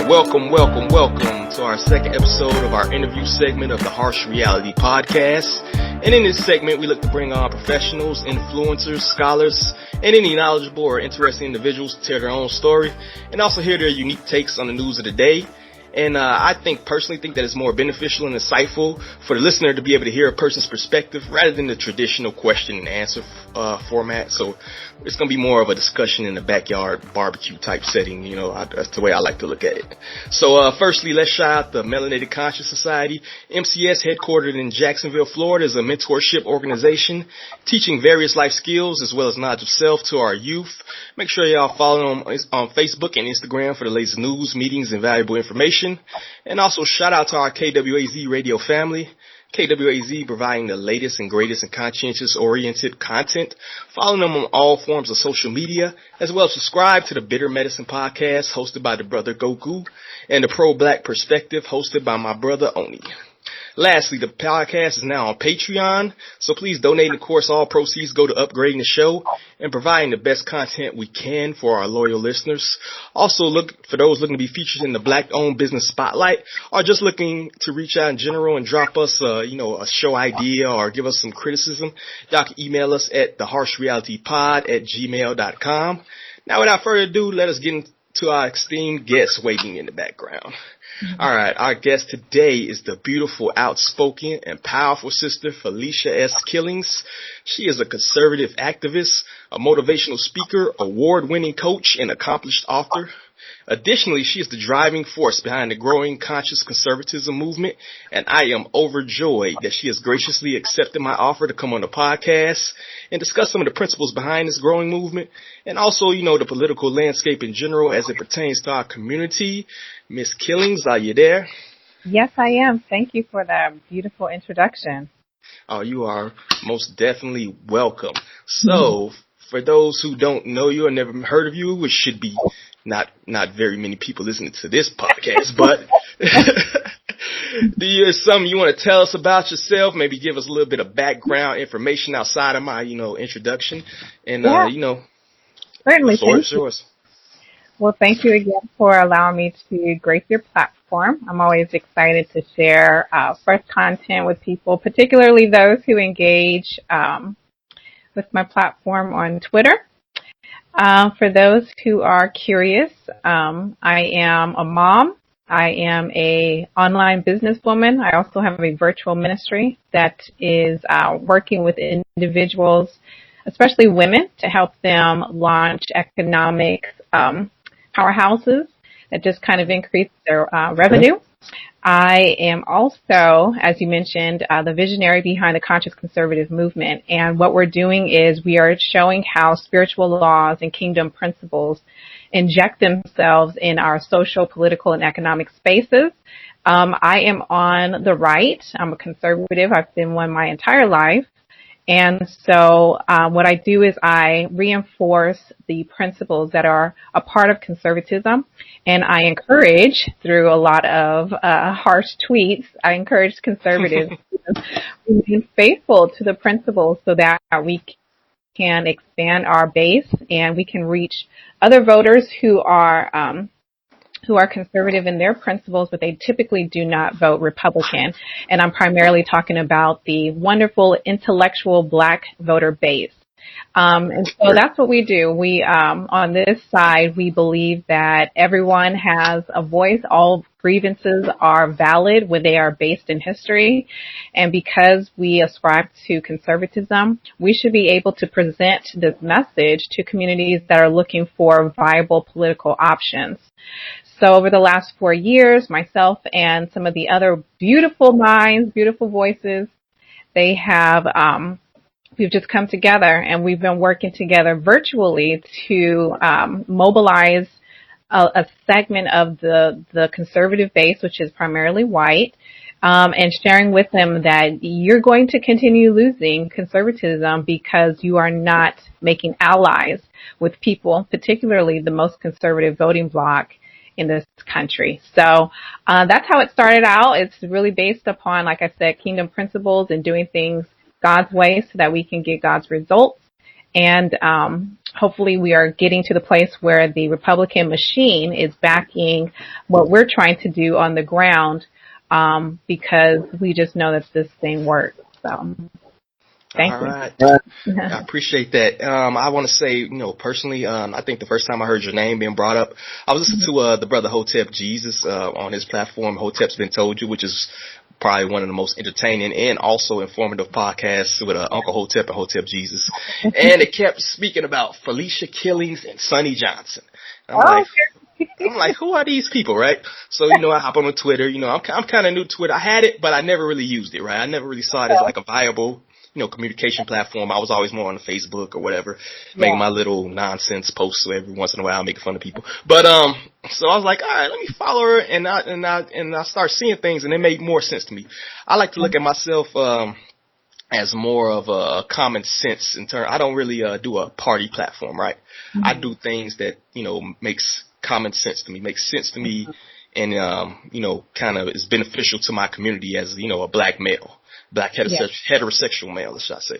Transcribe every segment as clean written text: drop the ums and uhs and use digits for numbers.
Welcome to our second episode of our interview segment of the Harsh Reality Podcast. And in this segment, we look to bring on professionals, influencers, scholars, and any knowledgeable or interesting individuals to tell their own story and also hear their unique takes on the news of the day. And I personally think that it's more beneficial and insightful for the listener to be able to hear a person's perspective rather than the traditional question and answer format. So it's going to be more of a discussion in the backyard barbecue type setting. You know, that's the way I like to look at it. So firstly, let's shout out the Melanated Conscious Society. MCS, headquartered in Jacksonville, Florida, is a mentorship organization teaching various life skills as well as knowledge of self to our youth. Make sure y'all follow them on Facebook and Instagram for the latest news, meetings, and valuable information. And also shout out to our KWAZ radio family. KWAZ providing the latest and greatest and conscientious-oriented content. Follow them on all forms of social media, as well as subscribe to the Bitter Medicine podcast hosted by the brother Goku and the Pro-Black Perspective hosted by my brother Oni. Lastly, the podcast is now on Patreon, so please donate. Of course, all proceeds go to upgrading the show and providing the best content we can for our loyal listeners. Also, look for those looking to be featured in the Black-owned business spotlight, or just looking to reach out in general and drop us, a show idea or give us some criticism. Y'all can email us at theharshrealitypod@gmail.com. Now, without further ado, let us get into our esteemed guests waiting in the background. All right, our guest today is the beautiful, outspoken, and powerful sister Felicia S. Killings. She is a conservative activist, a motivational speaker, award-winning coach, and accomplished author. Additionally, she is the driving force behind the growing Conscious Conservatism movement, and I am overjoyed that she has graciously accepted my offer to come on the podcast and discuss some of the principles behind this growing movement, and also, the political landscape in general as it pertains to our community. Miss Killings, are you there? Yes, I am. Thank you for that beautiful introduction. Oh, you are most definitely welcome. So, for those who don't know you or never heard of you, which should be not very many people listening to this podcast, but is something you want to tell us about yourself? Maybe give us a little bit of background information outside of my, introduction, and certainly. Thank you. Well, thank you again for allowing me to grace your platform. I'm always excited to share fresh content with people, particularly those who engage with my platform on Twitter. For those who are curious, I am a mom. I am a online businesswoman. I also have a virtual ministry that is working with individuals, especially women, to help them launch economic powerhouses that just kind of increase their revenue. I am also, as you mentioned, the visionary behind the Conscious Conservative movement. And what we're doing is we are showing how spiritual laws and kingdom principles inject themselves in our social, political, and economic spaces. I am on the right. I'm a conservative. I've been one my entire life. And so what I do is I reinforce the principles that are a part of conservatism, and I encourage, through a lot of harsh tweets, I encourage conservatives to remain faithful to the principles so that we can expand our base and we can reach other voters who are conservative in their principles, but they typically do not vote Republican. And I'm primarily talking about the wonderful intellectual Black voter base. And so that's what we do. We, on this side, we believe that everyone has a voice. All grievances are valid when they are based in history. And because we ascribe to conservatism, we should be able to present this message to communities that are looking for viable political options. So over the last 4 years, myself and some of the other beautiful minds, beautiful voices, they have, we've just come together and we've been working together virtually to mobilize a segment of the conservative base, which is primarily white, and sharing with them that you're going to continue losing conservatism because you are not making allies with people, particularly the most conservative voting bloc in this country. So that's how it started out. It's really based upon, like I said, kingdom principles and doing things God's way so that we can get God's results. And hopefully we are getting to the place where the Republican machine is backing what we're trying to do on the ground, because we just know that this thing works. So thank All you. right. I appreciate that. I want to say, personally, I think the first time I heard your name being brought up, I was listening to the brother Hotep Jesus on his platform, Hotep's Been Told You, which is probably one of the most entertaining and also informative podcasts with Uncle Hotep and Hotep Jesus. And it kept speaking about Felecia killings and Sonny Johnson. I'm like, who are these people, right? So, I hop on Twitter. I'm kind of new to Twitter. I had it, but I never really used it, right? I never really saw it as like a viable communication platform. I was always more on Facebook or whatever, making my little nonsense posts every once in a while, making fun of people. But so I was like, all right, let me follow her, and I start seeing things, and it made more sense to me. I like to look at myself as more of a common sense in turn. I don't really do a party platform, right? Mm-hmm. I do things that makes common sense to me, makes sense to me, and kind of is beneficial to my community as a black male. Black heterosexual male, should I say.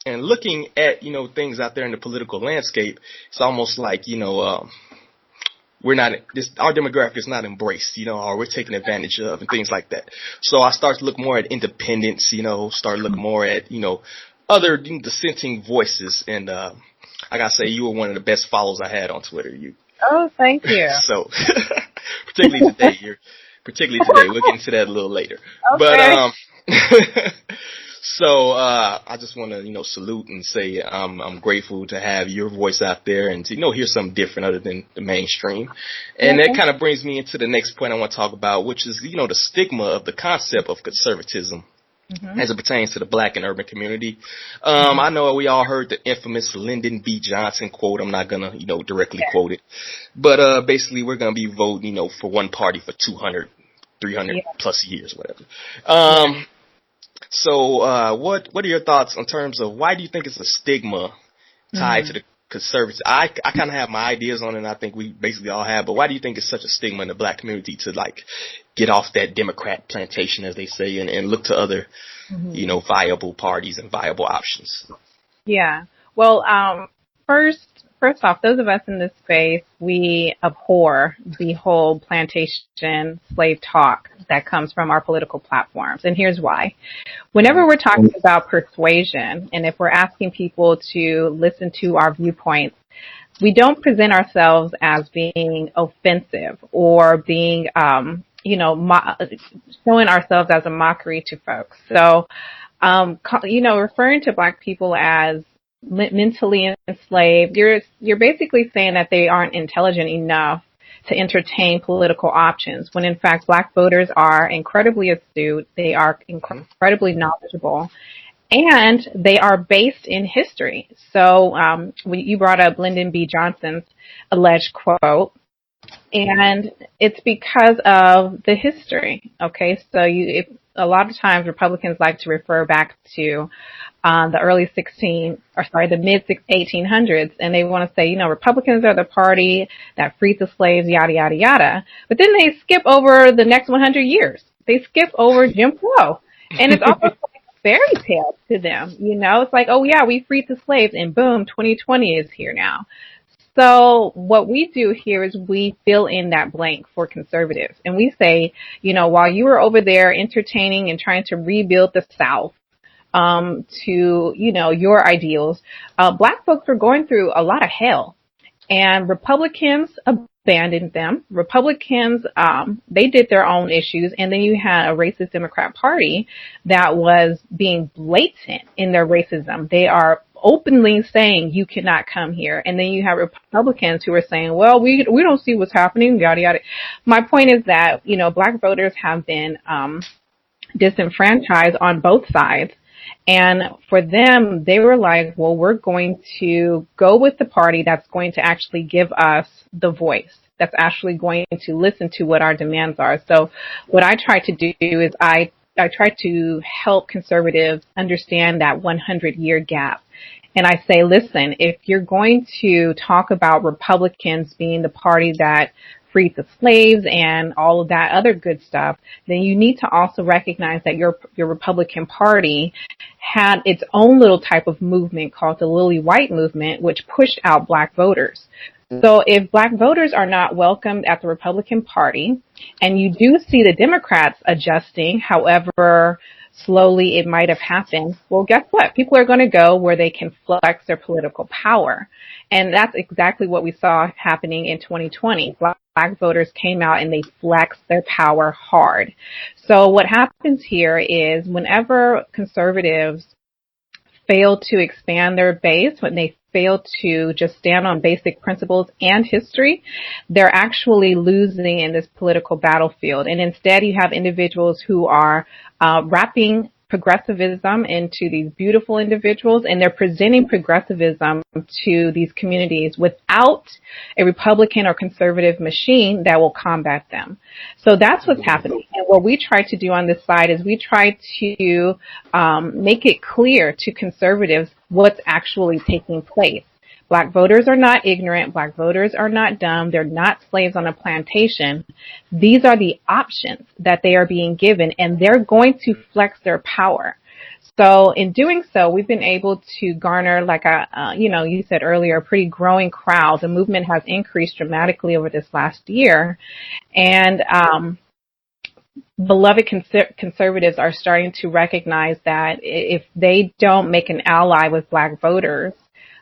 And looking at, things out there in the political landscape, it's almost like, our demographic is not embraced, or we're taken advantage of and things like that. So I start to look more at independence, start to look more at, other dissenting voices. And I gotta say, you were one of the best follows I had on Twitter. Oh, thank you. So, particularly today, we'll get into that a little later. Okay. But so I just want to salute and say I'm grateful to have your voice out there and to hear something different other than the mainstream. And that kind of brings me into the next point I want to talk about, which is the stigma of the concept of conservatism. Mm-hmm. As it pertains to the black and urban community. I know we all heard the infamous Lyndon B Johnson quote. I'm not gonna directly quote it, but basically we're gonna be voting for one party for 200, 300 plus years, whatever. So what are your thoughts in terms of why do you think it's a stigma tied to the conservatives? I kind of have my ideas on it, and I think we basically all have, but why do you think it's such a stigma in the black community to get off that Democrat plantation, as they say, and look to other, viable parties and viable options? Yeah. Well, first off, those of us in this space, we abhor the whole plantation slave talk that comes from our political platforms. And here's why. Whenever we're talking about persuasion, and if we're asking people to listen to our viewpoints, we don't present ourselves as being offensive or being, showing ourselves as a mockery to folks. So, referring to black people as mentally enslaved, you're basically saying that they aren't intelligent enough to entertain political options, when in fact black voters are incredibly astute, they are incredibly knowledgeable, and they are based in history. So you brought up Lyndon B. Johnson's alleged quote, and it's because of the history. Okay, so a lot of times Republicans like to refer back to the mid 1800s, and they want to say, Republicans are the party that freed the slaves, yada, yada, yada. But then they skip over the next 100 years. They skip over Jim Crow. And it's almost like a fairy tale to them. It's like, oh yeah, we freed the slaves, and boom, 2020 is here now. So what we do here is we fill in that blank for conservatives. And we say, while you were over there entertaining and trying to rebuild the South, to, your ideals, black folks were going through a lot of hell, and Republicans abandoned them. Republicans, they did their own issues, and then you had a racist Democrat Party that was being blatant in their racism. They are openly saying you cannot come here. And then you have Republicans who are saying, well, we don't see what's happening, yada, yada. My point is that, black voters have been, disenfranchised on both sides. And for them, they were like, well, we're going to go with the party that's going to actually give us the voice, that's actually going to listen to what our demands are. So what I try to do is I try to help conservatives understand that 100-year gap. And I say, listen, if you're going to talk about Republicans being the party that freed the slaves and all of that other good stuff, then you need to also recognize that your Republican Party had its own little type of movement called the Lily White movement, which pushed out black voters. So if black voters are not welcomed at the Republican Party, and you do see the Democrats adjusting, however slowly it might have happened, well, guess what? People are going to go where they can flex their political power. And that's exactly what we saw happening in 2020. Black voters came out and they flexed their power hard. So what happens here is whenever conservatives fail to expand their base, when they fail to just stand on basic principles and history, they're actually losing in this political battlefield. And instead, you have individuals who are wrapping progressivism into these beautiful individuals, and they're presenting progressivism to these communities without a Republican or conservative machine that will combat them. So that's what's happening. And what we try to do on this side is we try to make it clear to conservatives what's actually taking place. Black voters are not ignorant. Black voters are not dumb. They're not slaves on a plantation. These are the options that they are being given, and they're going to flex their power. So in doing so, we've been able to garner, like you said earlier, a pretty growing crowd. The movement has increased dramatically over this last year, and beloved conservatives are starting to recognize that if they don't make an ally with black voters,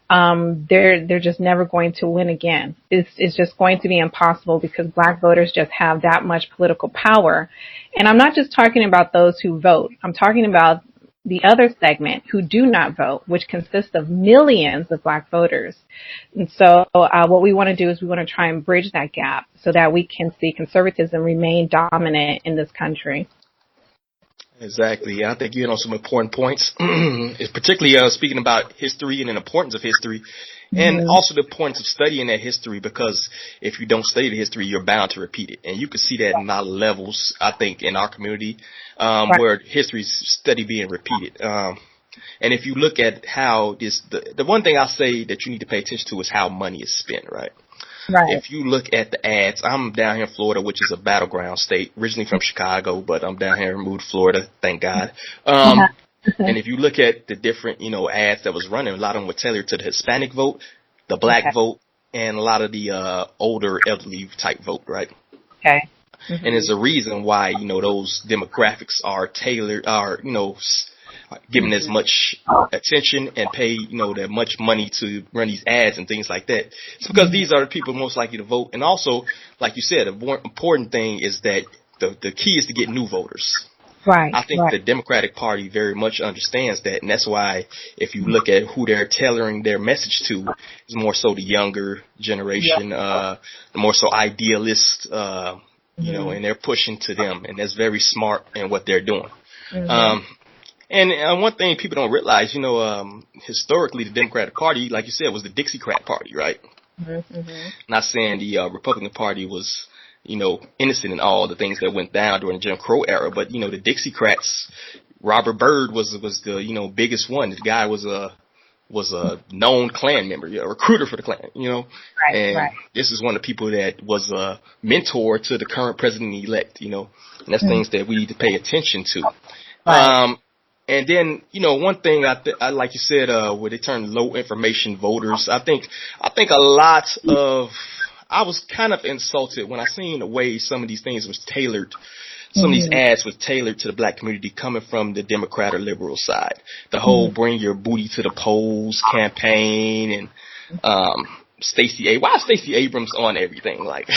they're just never going to win again. It's just going to be impossible because black voters just have that much political power. And I'm not just talking about those who vote. I'm talking about the other segment who do not vote, which consists of millions of black voters. And so what we want to do is we want to try and bridge that gap so that we can see conservatism remain dominant in this country. Exactly. I think you hit on some important points, it's particularly speaking about history and the importance of history, and also the importance of studying that history, because if you don't study the history, you're bound to repeat it. And you can see that in a lot of levels, I think, in our community, where history is steady being repeated. And if you look at how the one thing I say that you need to pay attention to is how money is spent, right? Right. If you look at the ads, I'm down here in Florida, which is a battleground state, originally from Chicago, but I'm down here and moved to Florida, thank God. And if you look at the different, ads that was running, a lot of them were tailored to the Hispanic vote, the black vote, and a lot of the older elderly type vote, right? Okay. And there's a reason why, those demographics are tailored, given as much attention and pay, that much money to run these ads and things like that. It's because these are the people most likely to vote. And also, like you said, a more important thing is that the key is to get new voters. Right. I think the Democratic Party very much understands that. And that's why if you look at who they're tailoring their message to, it's more so the younger generation, the more so idealists, and they're pushing to them. And that's very smart in what they're doing. And one thing people don't realize, historically the Democratic Party, like you said, was the Dixiecrat Party, right? Not saying the Republican Party was, innocent in all the things that went down during the Jim Crow era, but, the Dixiecrats, Robert Byrd was the, biggest one. This guy was a known Klan member, a recruiter for the Klan, this is one of the people that was a mentor to the current president-elect, and that's things that we need to pay attention to. And then, one thing I like you said, where they turn low information voters, I think a lot of, I was kind of insulted when I seen the way some of these things was tailored. Some of these ads was tailored to the black community coming from the Democrat or liberal side. The whole bring your booty to the polls campaign and, why is Stacey Abrams on everything? Like,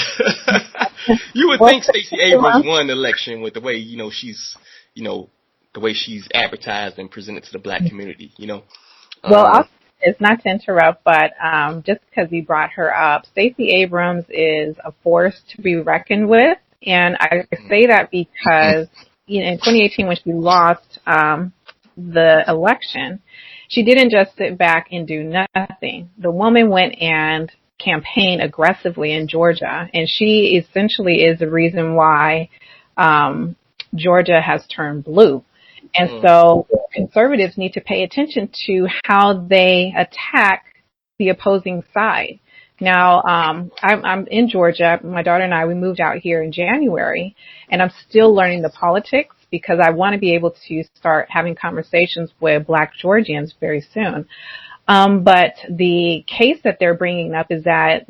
you would think Stacey Abrams won the election with the way, she's, the way she's advertised and presented to the black community, Well, it's not to interrupt, but just because you brought her up, Stacey Abrams is a force to be reckoned with. And I say that because in 2018, when she lost the election, she didn't just sit back and do nothing. The woman went and campaigned aggressively in Georgia, and she essentially is the reason why Georgia has turned blue. And so conservatives need to pay attention to how they attack the opposing side, Now, I'm in Georgia. My daughter and I, we moved out here in January, and I'm still learning the politics because I want to be able to start having conversations with Black Georgians very soon. But the case that they're bringing up is that,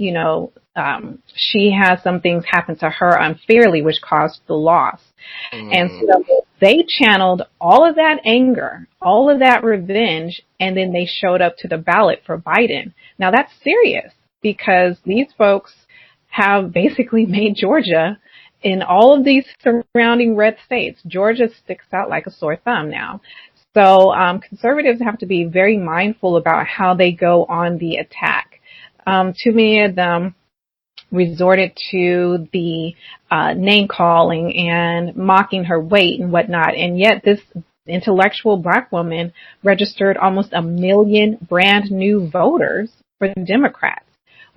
she has some things happen to her unfairly, which caused the loss. And so they channeled all of that anger, all of that revenge, and then they showed up to the ballot for Biden. Now that's serious because these folks have basically made Georgia, in all of these surrounding red states, Georgia sticks out like a sore thumb now. So conservatives have to be very mindful about how they go on the attack. Too many of them resorted to the name calling and mocking her weight and whatnot. And yet this intellectual Black woman registered almost 1 million brand new voters for the Democrats.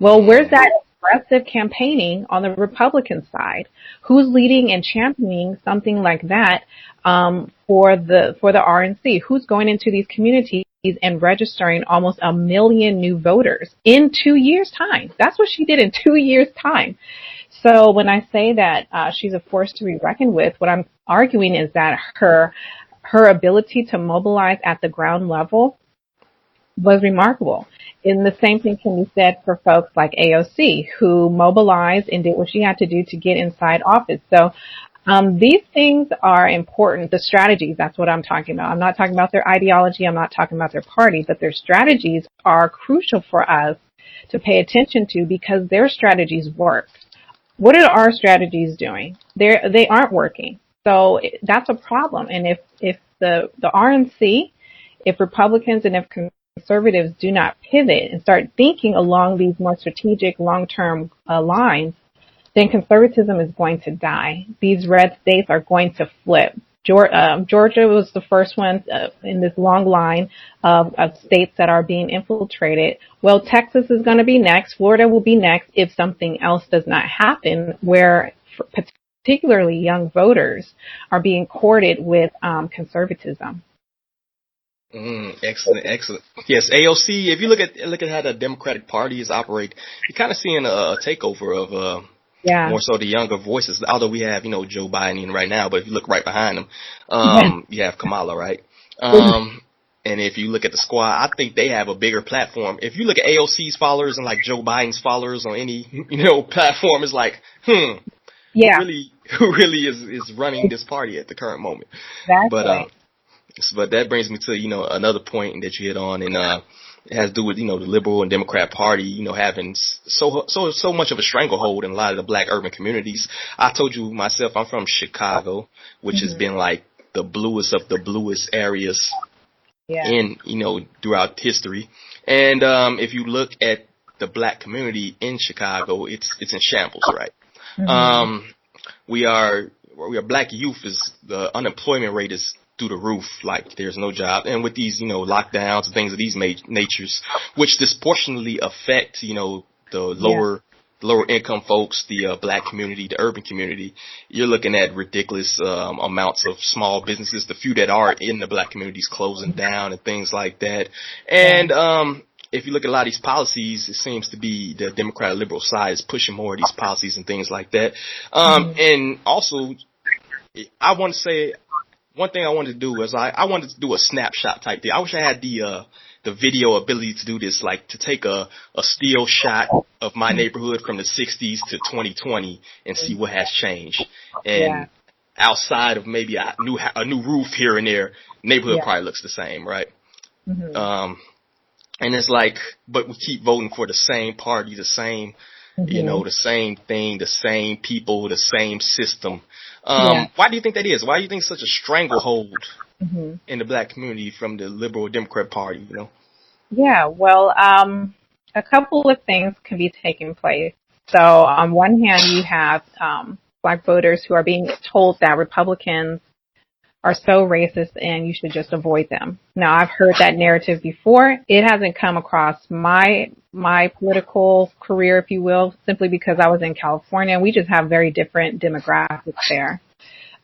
Well, where's that aggressive campaigning on the Republican side? Who's leading and championing something like that for the RNC? Who's going into these communities and registering almost 1 million new voters in 2 years' time? That's what she did in 2 years' time. So when I say that she's a force to be reckoned with, what I'm arguing is that her ability to mobilize at the ground level was remarkable. And the same thing can be said for folks like AOC, who mobilized and did what she had to do to get inside office. So these things are important. The strategies, that's what I'm talking about. I'm not talking about their ideology. I'm not talking about their party, but their strategies are crucial for us to pay attention to because their strategies work. What are our strategies doing? They aren't working. So that's a problem. And if the RNC, if Republicans and if conservatives do not pivot and start thinking along these more strategic long-term lines, then conservatism is going to die. These red states are going to flip. Georgia was the first one in this long line of states that are being infiltrated. Well, Texas is going to be next. Florida will be next if something else does not happen, where particularly young voters are being courted with conservatism. Excellent. Yes, AOC. If you look at how the Democratic Party is operate, you're kind of seeing a takeover of more so the younger voices. Although we have Joe Biden in right now, but if you look right behind him, you have Kamala, right? And if you look at the squad, I think they have a bigger platform. If you look at AOC's followers and like Joe Biden's followers on any platform, it's like who really is running this party at the current moment. Exactly. But that brings me to, another point that you hit on, and it has to do with, the liberal and Democrat Party, having so much of a stranglehold in a lot of the Black urban communities. I told you myself, I'm from Chicago, which has been like the bluest of the bluest areas in, throughout history. And if you look at the Black community in Chicago, it's in shambles, right? We are Black youth is the unemployment rate is through the roof, like there's no job. And with these, lockdowns and things of these natures, which disproportionately affect, the lower income folks, the Black community, the urban community, you're looking at ridiculous amounts of small businesses, the few that are in the Black communities closing down and things like that. And if you look at a lot of these policies, it seems to be the Democratic liberal side is pushing more of these policies and things like that. And also, I want to say, one thing I wanted to do was I wanted to do a snapshot type thing. I wish I had the video ability to do this, like to take a still shot of my neighborhood from the 60s to 2020 and see what has changed. And outside of maybe a new roof here and there, neighborhood probably looks the same, right? And it's like, but we keep voting for the same party, the same, the same thing, the same people, the same system. Why do you think that is? Why do you think such a stranglehold in the Black community from the liberal Democrat Party, Yeah, well, a couple of things can be taking place. So on one hand, you have Black voters who are being told that Republicans are so racist and you should just avoid them. Now, I've heard that narrative before. It hasn't come across my political career, if you will, simply because I was in California. We just have very different demographics there.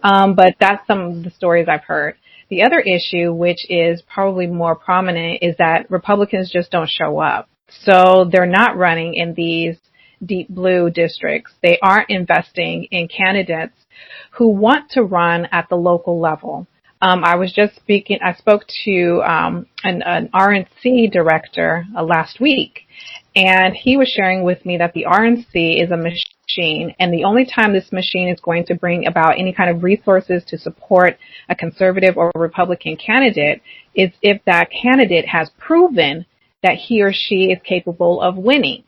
But that's some of the stories I've heard. The other issue, which is probably more prominent, is that Republicans just don't show up. So they're not running in these deep blue districts. They aren't investing in candidates who want to run at the local level. I spoke to an RNC director last week, and he was sharing with me that the RNC is a machine, and the only time this machine is going to bring about any kind of resources to support a conservative or Republican candidate is if that candidate has proven that he or she is capable of winning.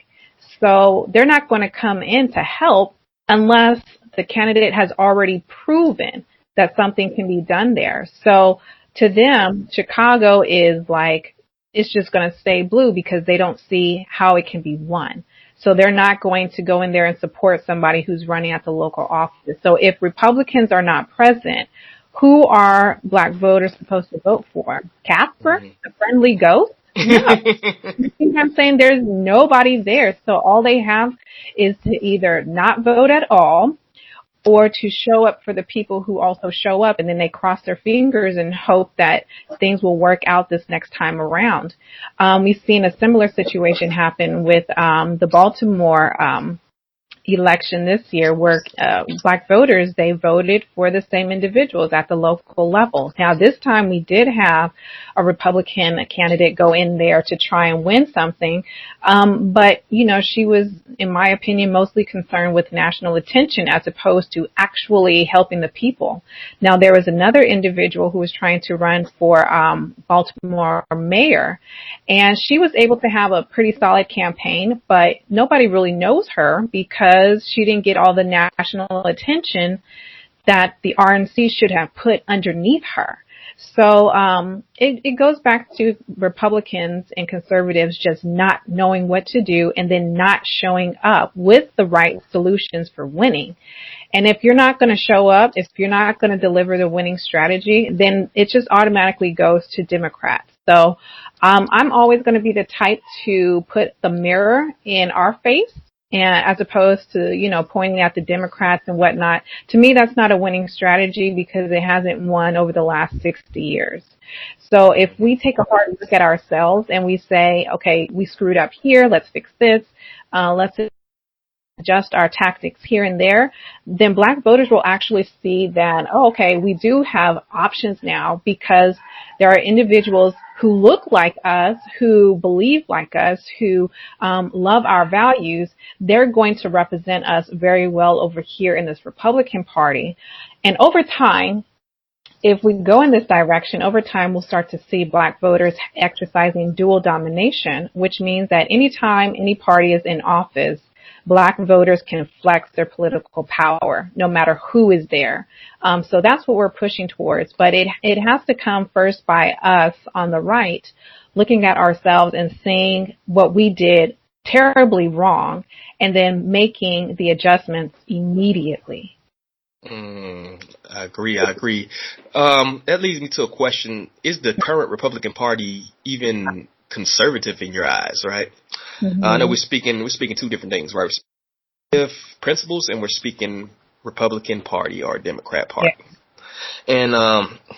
So they're not going to come in to help unless the candidate has already proven that something can be done there. So to them, Chicago is like, it's just going to stay blue because they don't see how it can be won. So they're not going to go in there and support somebody who's running at the local office. So if Republicans are not present, who are Black voters supposed to vote for? Casper, the friendly ghost? No. You think I'm saying? There's nobody there. So all they have is to either not vote at all or to show up for the people who also show up, and then they cross their fingers and hope that things will work out this next time around. We've seen a similar situation happen with the Baltimore election this year where Black voters, they voted for the same individuals at the local level. Now, this time we did have a Republican candidate go in there to try and win something, but, she was, in my opinion, mostly concerned with national attention as opposed to actually helping the people. Now, there was another individual who was trying to run for Baltimore mayor, and she was able to have a pretty solid campaign, but nobody really knows her because she didn't get all the national attention that the RNC should have put underneath her. So it goes back to Republicans and conservatives just not knowing what to do and then not showing up with the right solutions for winning. And if you're not going to show up, if you're not going to deliver the winning strategy, then it just automatically goes to Democrats. So I'm always going to be the type to put the mirror in our face, and as opposed to, pointing at the Democrats and whatnot. To me, that's not a winning strategy because it hasn't won over the last 60 years. So if we take a hard look at ourselves and we say, okay, we screwed up here, let's fix this, let's adjust our tactics here and there, then Black voters will actually see that, okay, we do have options now because there are individuals who look like us, who believe like us, who love our values. They're going to represent us very well over here in this Republican Party. And over time, if we go in this direction, over time we'll start to see Black voters exercising dual domination, which means that anytime any party is in office, Black voters can flex their political power, no matter who is there. So that's what we're pushing towards. But it has to come first by us on the right, looking at ourselves and seeing what we did terribly wrong, and then making the adjustments immediately. I agree. That leads me to a question. Is the current Republican Party even conservative in your eyes, right? Mm-hmm. I know we're speaking two different things, right? We're speaking principles and we're speaking Republican Party or Democrat Party. Yeah. And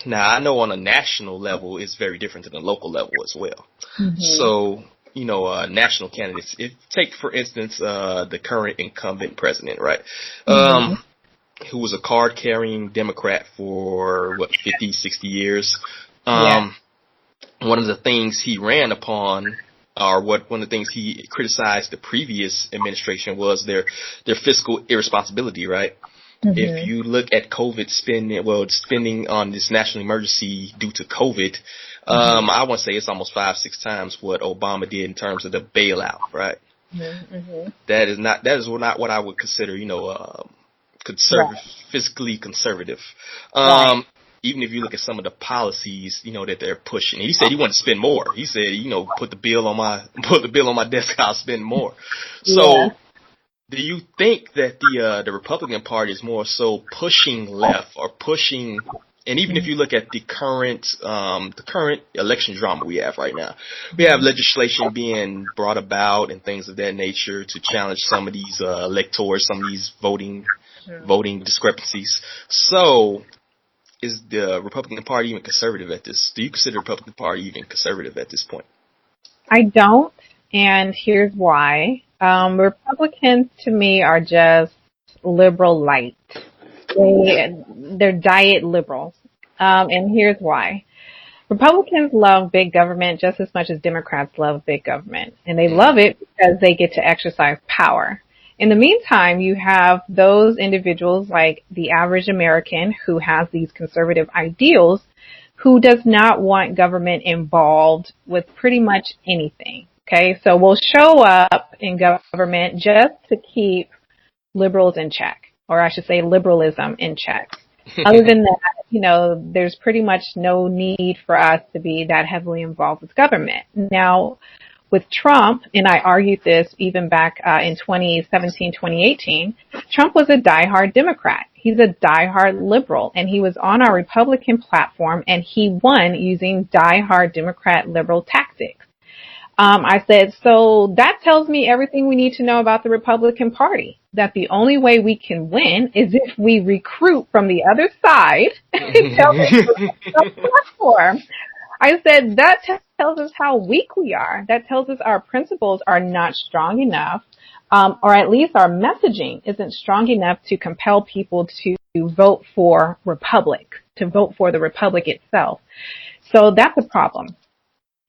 now I know on a national level it's very different than the local level as well. Mm-hmm. So, national candidates, take for instance the current incumbent president, right? Mm-hmm. Who was a card-carrying Democrat for 50, 60 years. Yeah. One of the things he ran upon, or one of the things he criticized the previous administration was their fiscal irresponsibility, right? Mm-hmm. If you look at COVID spending on this national emergency due to COVID, I want to say it's almost 5-6 times what Obama did in terms of the bailout, right? Mm-hmm. That is not what I would consider, fiscally conservative. Even if you look at some of the policies, that they're pushing. He said he wanted to spend more. He said, put the bill on my desk, I'll spend more. So, do you think that the Republican Party is more so pushing left or pushing? And even if you look at the current election drama we have right now, we have legislation being brought about and things of that nature to challenge some of these electors, some of these voting discrepancies. So, is the Republican Party even conservative at this? Do you consider the Republican Party even conservative at this point? I don't. And here's why. Republicans, to me, are just liberal light. They're diet liberals. And here's why. Republicans love big government just as much as Democrats love big government. And they love it because they get to exercise power. In the meantime, you have those individuals like the average American who has these conservative ideals who does not want government involved with pretty much anything. Okay, so we'll show up in government just to keep liberals in check, or I should say liberalism in check. Other than that, there's pretty much no need for us to be that heavily involved with government. Now, with Trump, and I argued this even back in 2017, 2018, Trump was a diehard Democrat. He's a diehard liberal, and he was on our Republican platform, and he won using diehard Democrat liberal tactics. I said, so that tells me everything we need to know about the Republican Party, that the only way we can win is if we recruit from the other side and tell them the platform. I said, that tells us how weak we are. That tells us our principles are not strong enough, or at least our messaging isn't strong enough to compel people to vote for Republic, to vote for the Republic itself. So that's a problem.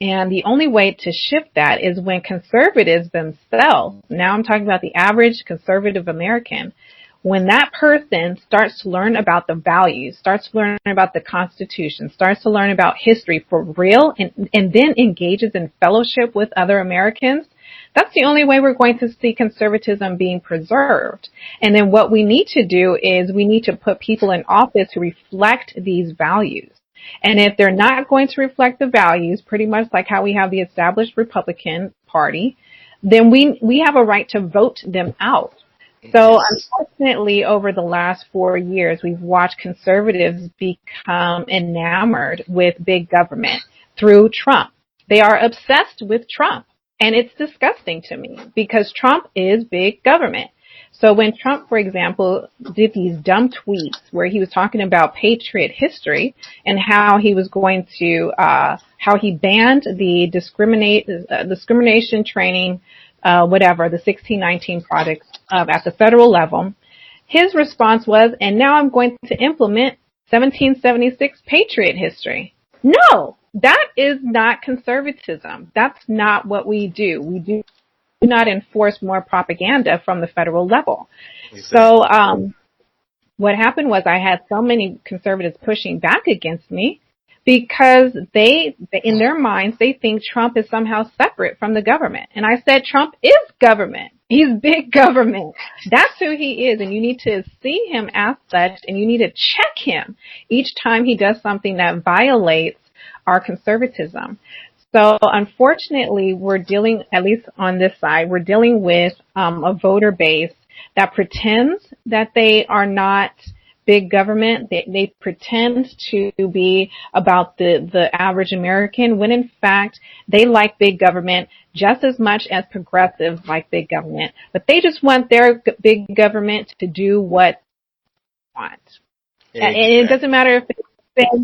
And the only way to shift that is when conservatives themselves, now I'm talking about the average conservative American, when that person starts to learn about the values, starts to learn about the Constitution, starts to learn about history for real, and then engages in fellowship with other Americans, that's the only way we're going to see conservatism being preserved. And then what we need to do is we need to put people in office who reflect these values. And if they're not going to reflect the values, pretty much like how we have the established Republican Party, then we have a right to vote them out. So unfortunately, over the last 4 years, we've watched conservatives become enamored with big government through Trump. They are obsessed with Trump. And it's disgusting to me because Trump is big government. So when Trump, for example, did these dumb tweets where he was talking about patriot history and how he was going to, how he banned the discrimination training, the 1619 products at the federal level, his response was, and now I'm going to implement 1776 patriot history. No, that is not conservatism. That's not what we do. We do not enforce more propaganda from the federal level. Exactly. So what happened was I had so many conservatives pushing back against me because they, in their minds, they think Trump is somehow separate from the government. And I said, Trump is government. He's big government. That's who he is. And you need to see him as such, and you need to check him each time he does something that violates our conservatism. So unfortunately, we're dealing, at least on this side, we're dealing with a voter base that pretends that they are not big government. They pretend to be about the average American when in fact they like big government just as much as progressives like big government. But they just want their big government to do what they want. Exactly. And it doesn't matter if it's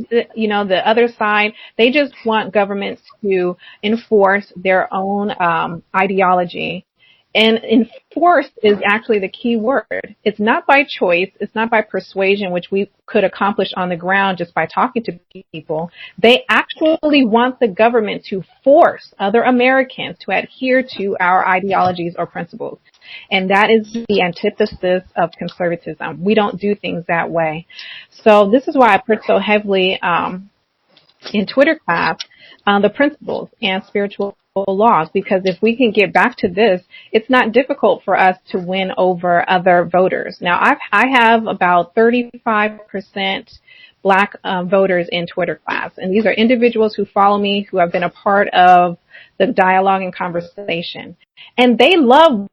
the other side, they just want governments to enforce their own ideology. And enforce is actually the key word. It's not by choice. It's not by persuasion, which we could accomplish on the ground just by talking to people. They actually want the government to force other Americans to adhere to our ideologies or principles. And that is the antithesis of conservatism. We don't do things that way. So this is why I put so heavily in Twitter class the principles and spiritual laws, because if we can get back to this, it's not difficult for us to win over other voters. Now, I have about 35% Black voters in Twitter class, and these are individuals who follow me, who have been a part of the dialogue and conversation, and they love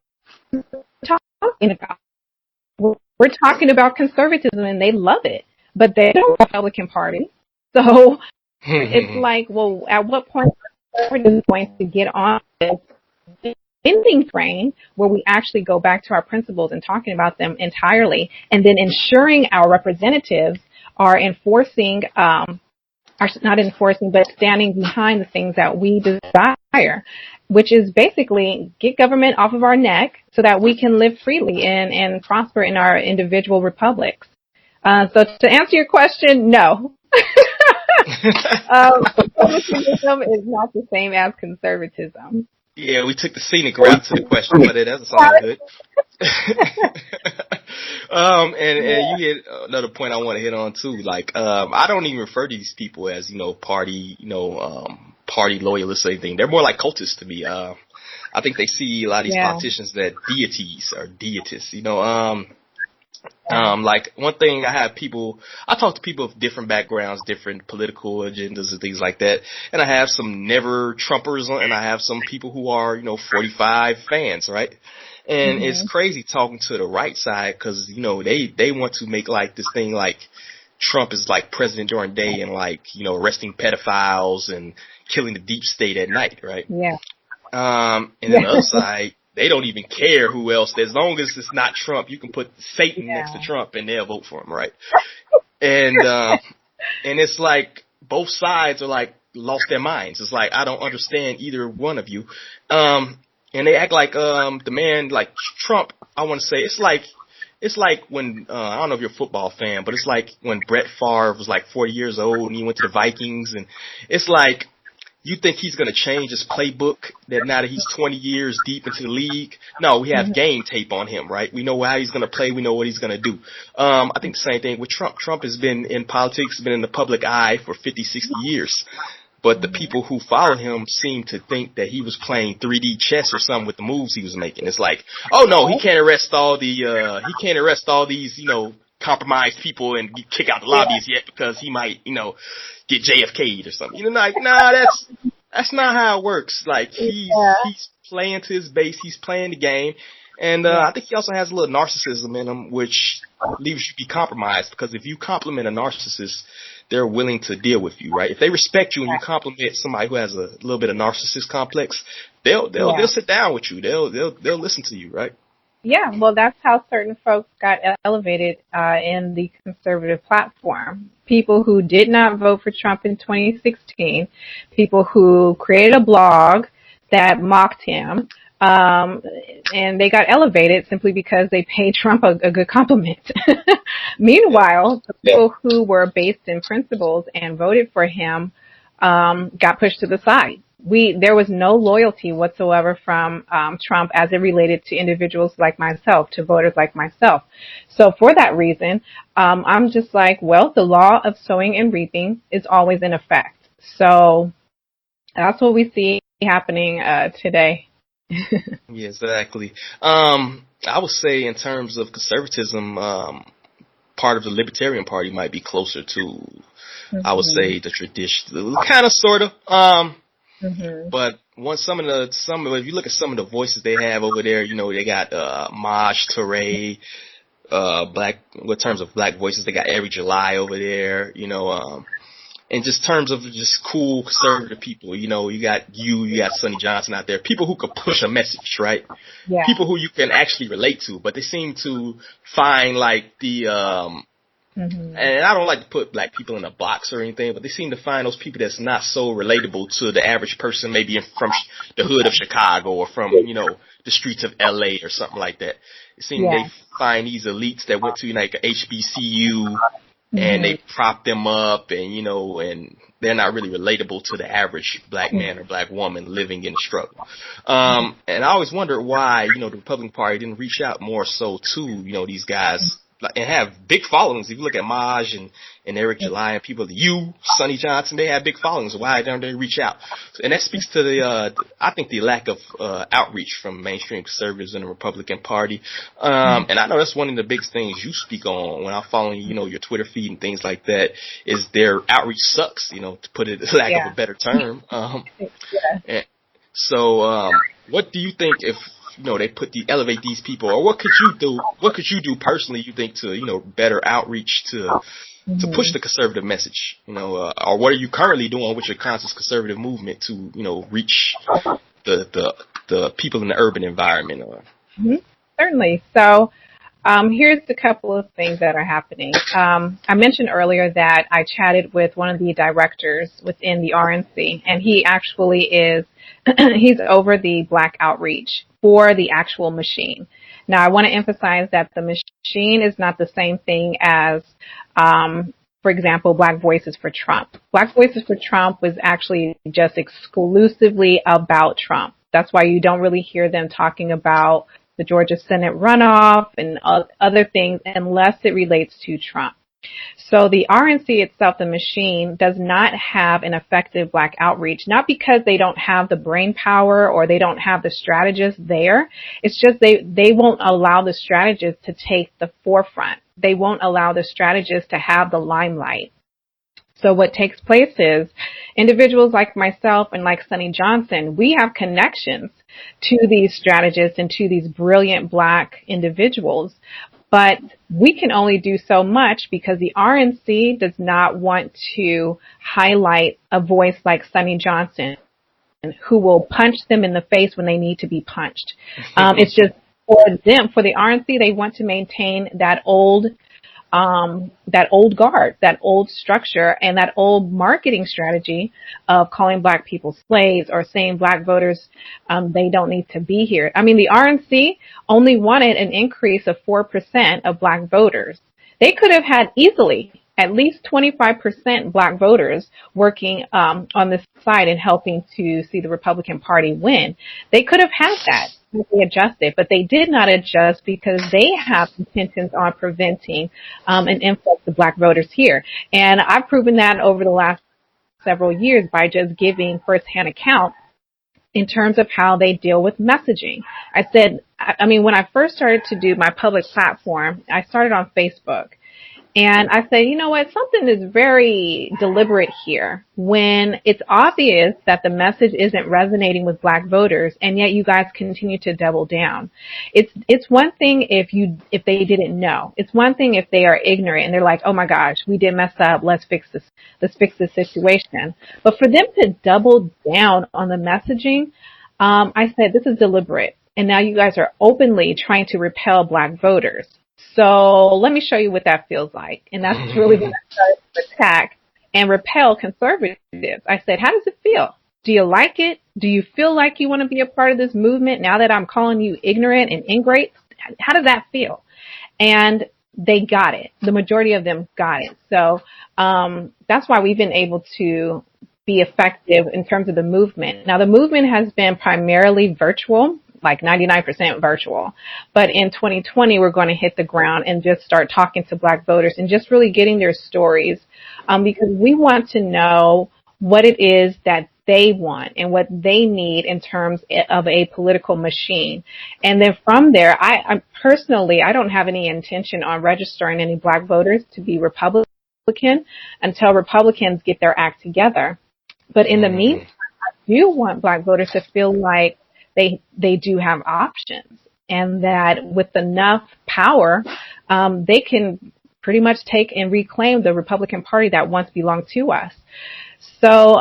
talking about. We're talking about conservatism, and they love it, but they don't the Republican Party. So it's like, well, at what point are we going to get on this ending train where we actually go back to our principles and talking about them entirely, and then ensuring our representatives are enforcing, are not enforcing, but standing behind the things that we desire. which is basically get government off of our neck so that we can live freely and prosper in our individual republics. So to answer your question, no. Republicanism is not the same as conservatism. Yeah, we took the scenic route to the question, but it doesn't sound good. And you hit another point I want to hit on too. Like, I don't even refer to these people as, party, party loyalists or anything. They're more like cultists to me. I think they see a lot of these politicians that deities or deitists, like one thing I talk to people of different backgrounds, different political agendas and things like that. And I have some never Trumpers and I have some people who are, 45 fans, right? And it's crazy talking to the right side because, they want to make like this thing like Trump is like president during the day and like, arresting pedophiles and killing the deep state at night, right? Yeah. And then the other side, they don't even care who else. As long as it's not Trump, you can put Satan next to Trump and they'll vote for him, right? And it's like both sides are like lost their minds. It's like, I don't understand either one of you. And they act like, the man like Trump, I want to say, it's like when, I don't know if you're a football fan, but it's like when Brett Favre was like 40 years old and he went to the Vikings, and it's like, you think he's going to change his playbook that now that he's 20 years deep into the league? No, we have game tape on him, right? We know how he's going to play. We know what he's going to do. I think the same thing with Trump. Trump has been in politics, been in the public eye for 50, 60 years. But the people who follow him seem to think that he was playing 3D chess or something with the moves he was making. It's like, oh no, he can't arrest all these, compromised people and kick out the lobbyists yet because he might, get JFK'd or something. Like, nah, that's not how it works. Like, he's playing to his base. He's playing the game. And, I think he also has a little narcissism in him, which leaves you to be compromised, because if you compliment a narcissist, they're willing to deal with you, right? If they respect you and you compliment somebody who has a little bit of narcissist complex, they'll sit down with you. They'll listen to you, right? Yeah, well, that's how certain folks got elevated in the conservative platform. People who did not vote for Trump in 2016, people who created a blog that mocked him, and they got elevated simply because they paid Trump a good compliment. Meanwhile, the people who were based in principles and voted for him got pushed to the side. There was no loyalty whatsoever from Trump as it related to individuals like myself, to voters like myself. So for that reason, I'm just like, well, the law of sowing and reaping is always in effect. So that's what we see happening today. Yeah, exactly. I would say in terms of conservatism, part of the Libertarian Party might be closer to, I would say, the tradition, kind of, sort of. But if you look at some of the voices they have over there, they got Maj Toure, in terms of black voices, they got Every July over there, and just terms of just cool conservative people, you got Sonny Johnson out there, people who could push a message, right? Yeah. People who you can actually relate to, but they seem to find like and I don't like to put black people in a box or anything, but they seem to find those people that's not so relatable to the average person, maybe from the hood of Chicago or from, the streets of LA or something like that. It seems they find these elites that went to like a HBCU and they prop them up and, and they're not really relatable to the average black man or black woman living in the struggle. And I always wondered why, the Republican Party didn't reach out more so to, these guys and have big followings. If you look at Maj and Eric July and people, Sonny Johnson, they have big followings. Why don't they reach out? And that speaks to I think the lack of outreach from mainstream conservatives in the Republican Party. And I know that's one of the biggest things you speak on when I'm following, your Twitter feed and things like that, is their outreach sucks, to put it lack of a better term. And so, what do you think if, they elevate these people, or what could you do personally, you think, to, better outreach to push the conservative message, or what are you currently doing with your conscious conservative movement to, reach the people in the urban environment? Certainly. So, Here's a couple of things that are happening. I mentioned earlier that I chatted with one of the directors within the RNC, and he actually is, he's over the Black outreach for the actual machine. Now, I want to emphasize that the machine is not the same thing as, for example, Black Voices for Trump. Black Voices for Trump was actually just exclusively about Trump. That's why you don't really hear them talking about the Georgia Senate runoff and other things unless it relates to Trump. So the RNC itself, the machine, does not have an effective Black outreach, not because they don't have the brain power or they don't have the strategists there. It's just they won't allow the strategists to take the forefront. They won't allow the strategists to have the limelight. So what takes place is individuals like myself and like Sonny Johnson, we have connections to these strategists and to these brilliant Black individuals, but we can only do so much because the RNC does not want to highlight a voice like Sonny Johnson who will punch them in the face when they need to be punched. It's just for them, for the RNC, they want to maintain that old guard, that old structure, and that old marketing strategy of calling Black people slaves or saying Black voters, they don't need to be here. I mean, the RNC only wanted an increase of 4% of Black voters. They could have had easily at least 25% Black voters working on this side and helping to see the Republican Party win. They could have had that. They adjusted, but they did not adjust because they have intentions on preventing an influx of Black voters here. And I've proven that over the last several years by just giving firsthand account in terms of how they deal with messaging. I said, I mean, when I first started to do my public platform, I started on Facebook. And I said, you know what, something is very deliberate here when it's obvious that the message isn't resonating with Black voters, and yet you guys continue to double down. It's one thing if they didn't know. It's one thing if they are ignorant and they're like, oh my gosh, we did mess up, let's fix this situation. But for them to double down on the messaging, I said, this is deliberate. And now you guys are openly trying to repel Black voters. So let me show you what that feels like. And that's really when I started to attack and repel conservatives. I said, how does it feel? Do you like it? Do you feel like you want to be a part of this movement now that I'm calling you ignorant and ingrate? How does that feel? And they got it. The majority of them got it. So that's why we've been able to be effective in terms of the movement. Now, the movement has been primarily virtual, like 99% virtual. But in 2020, we're going to hit the ground and just start talking to Black voters and just really getting their stories because we want to know what it is that they want and what they need in terms of a political machine. And then from there, I personally, I don't have any intention on registering any Black voters to be Republican until Republicans get their act together. But in the meantime, I do want Black voters to feel like they do have options and that with enough power, they can pretty much take and reclaim the Republican Party that once belonged to us. So,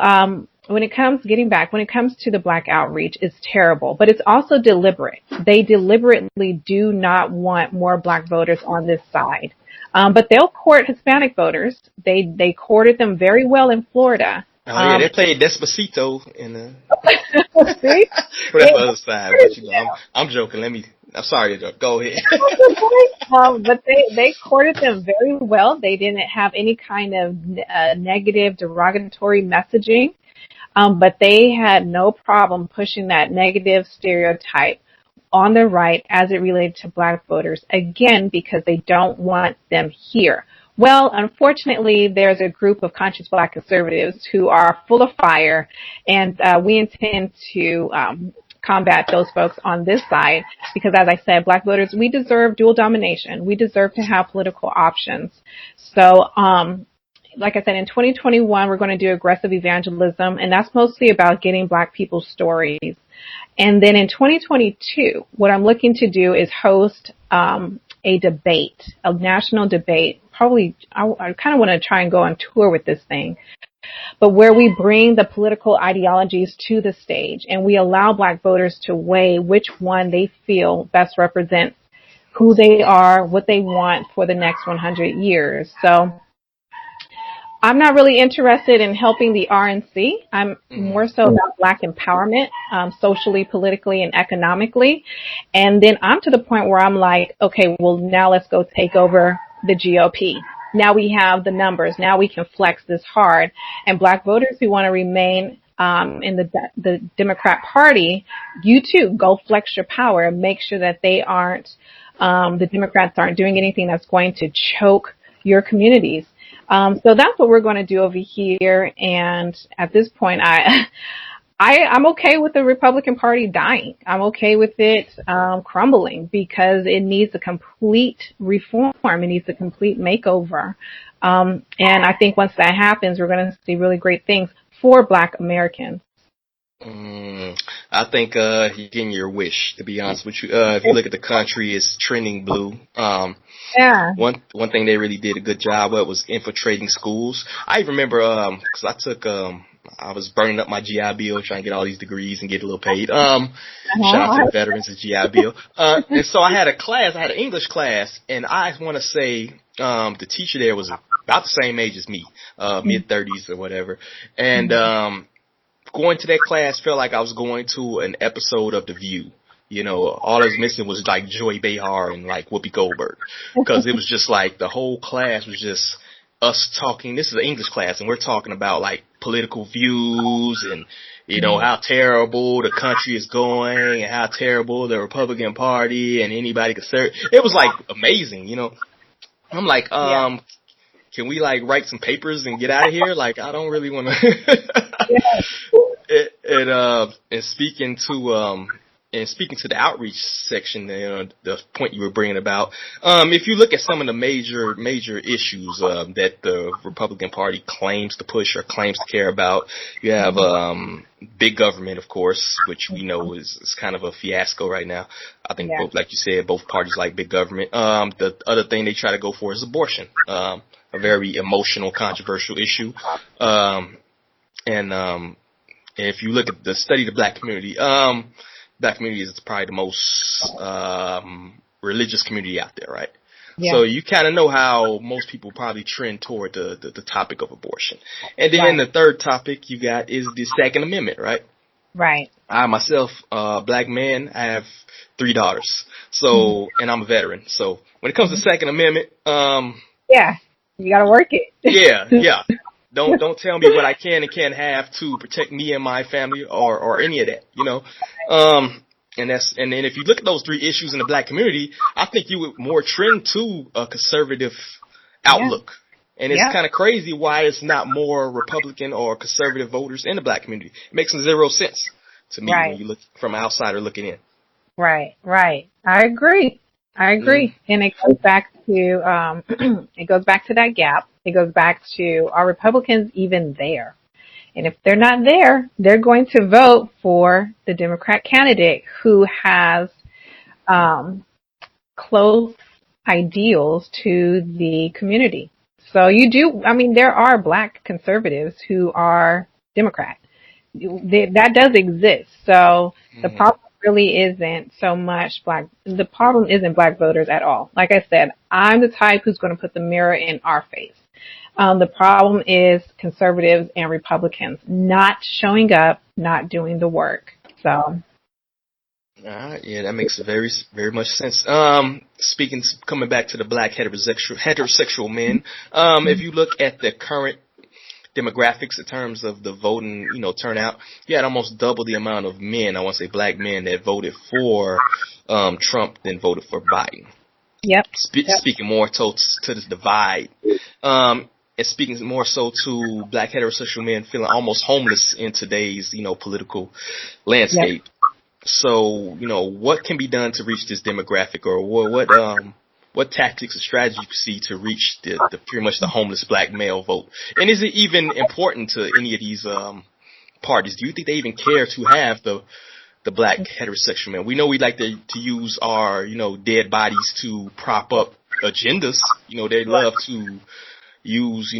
when it comes to the Black outreach, it's terrible, but it's also deliberate. They deliberately do not want more Black voters on this side. But they'll court Hispanic voters. They courted them very well in Florida. Oh yeah, they played Despacito in the See? well, that's the other side. But you know, I'm joking. I'm sorry to go ahead. But they courted them very well. They didn't have any kind of negative, derogatory messaging. But they had no problem pushing that negative stereotype on the right as it related to Black voters, again, because they don't want them here. Well, unfortunately, there's a group of conscious Black conservatives who are full of fire, and we intend to combat those folks on this side because, as I said, Black voters, we deserve dual domination. We deserve to have political options. So, like I said, in 2021, we're going to do aggressive evangelism, and that's mostly about getting Black people's stories. And then in 2022, what I'm looking to do is host a debate, a national debate. Probably, I kind of want to try and go on tour with this thing, but where we bring the political ideologies to the stage and we allow Black voters to weigh which one they feel best represents who they are, what they want for the next 100 years. So I'm not really interested in helping the RNC. I'm more so about Black empowerment, socially, politically, and economically. And then I'm to the point where I'm like, okay, well, now let's go take over the GOP. Now we have the numbers. Now we can flex this hard. And Black voters who want to remain in the Democrat Party, you too, go flex your power and make sure that they aren't, the Democrats aren't doing anything that's going to choke your communities. So that's what we're going to do over here. And at this point, I'm okay with the Republican Party dying. I'm okay with it crumbling because it needs a complete reform. It needs a complete makeover. And I think once that happens, we're going to see really great things for Black Americans. I think you're getting your wish, to be honest with you. If you look at the country, it's trending blue. Yeah. One thing they really did a good job of was infiltrating schools. I remember because I was burning up my GI Bill trying to get all these degrees and get a little paid. Shout out to the veterans of GI Bill. And so I had an English class, and I want to say the teacher there was about the same age as me, mid-30s or whatever. And going to that class felt like I was going to an episode of The View. You know, all I was missing was like Joy Behar and like Whoopi Goldberg, because it was just like the whole class was just us talking. This is an English class, and we're talking about like political views and, you know, how terrible the country is going and how terrible the Republican Party and anybody could serve. It was like amazing, you know. I'm like, can we like write some papers and get out of here? Like, I don't really want to. And speaking to the outreach section, you know, the point you were bringing about, if you look at some of the major issues that the Republican Party claims to push or claims to care about, you have big government, of course, which we know is kind of a fiasco right now. I think both, like you said, both parties like big government. The other thing they try to go for is abortion, a very emotional, controversial issue. And if you look at the study of the black community, Black community is probably the most religious community out there, right? Yeah. So you kind of know how most people probably trend toward the topic of abortion. And then the third topic you got is the Second Amendment, right? Right. I myself, black man, I have 3 daughters. So, and I'm a veteran. So when it comes to Second Amendment, yeah, you got to work it. yeah. Don't tell me what I can and can't have to protect me and my family or any of that, you know. And then if you look at those 3 issues in the black community, I think you would more trend to a conservative outlook. Yeah. And it's kind of crazy why it's not more Republican or conservative voters in the black community. It makes 0 sense to me when you look from an outsider looking in. Right. I agree. And it goes back to that gap. It goes back to, are Republicans even there? And if they're not there, they're going to vote for the Democrat candidate who has close ideals to the community. So there are black conservatives who are Democrat. That does exist. So the problem really isn't so much the problem isn't black voters at all. Like I said, I'm the type who's going to put the mirror in our face. The problem is conservatives and Republicans not showing up, not doing the work. So. Yeah, that makes very, very much sense. Coming back to the black heterosexual men, if you look at the current demographics in terms of the voting, turnout, you had almost double the amount of men, I want to say black men, that voted for Trump than voted for Biden. Yep. Speaking more to this divide, and speaking more so to black heterosexual men feeling almost homeless in today's, political landscape. Yep. So, what can be done to reach this demographic, or what tactics or strategies you see to reach the pretty much the homeless black male vote? And is it even important to any of these parties? Do you think they even care to have the black heterosexual men? We know we like to use our, dead bodies to prop up agendas. They love to use,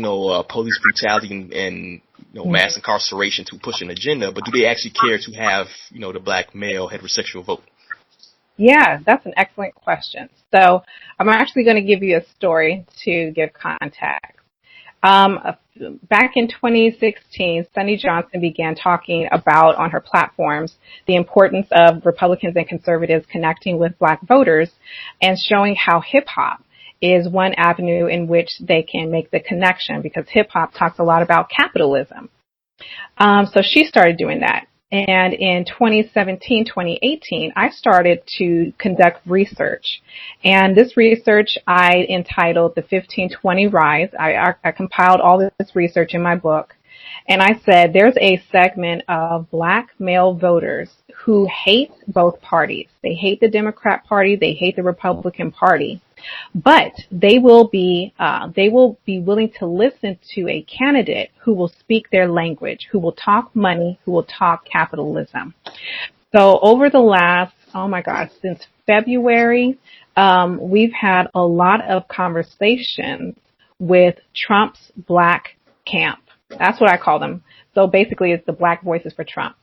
police brutality and mass incarceration to push an agenda, but do they actually care to have, the black male heterosexual vote? Yeah, that's an excellent question. So I'm actually going to give you a story to give context. Um, Back in 2016, Sunny Johnson began talking about on her platforms the importance of Republicans and conservatives connecting with Black voters and showing how hip hop is one avenue in which they can make the connection, because hip hop talks a lot about capitalism. So she started doing that. And in 2017, 2018, I started to conduct research. And this research I entitled The 1520 Rise. I compiled all this research in my book. And I said there's a segment of Black male voters who hate both parties. They hate the Democrat Party. They hate the Republican Party. But they will be willing to listen to a candidate who will speak their language, who will talk money, who will talk capitalism. So over the last, since February, we've had a lot of conversations with Trump's Black camp. That's what I call them. So basically, it's the Black voices for Trump.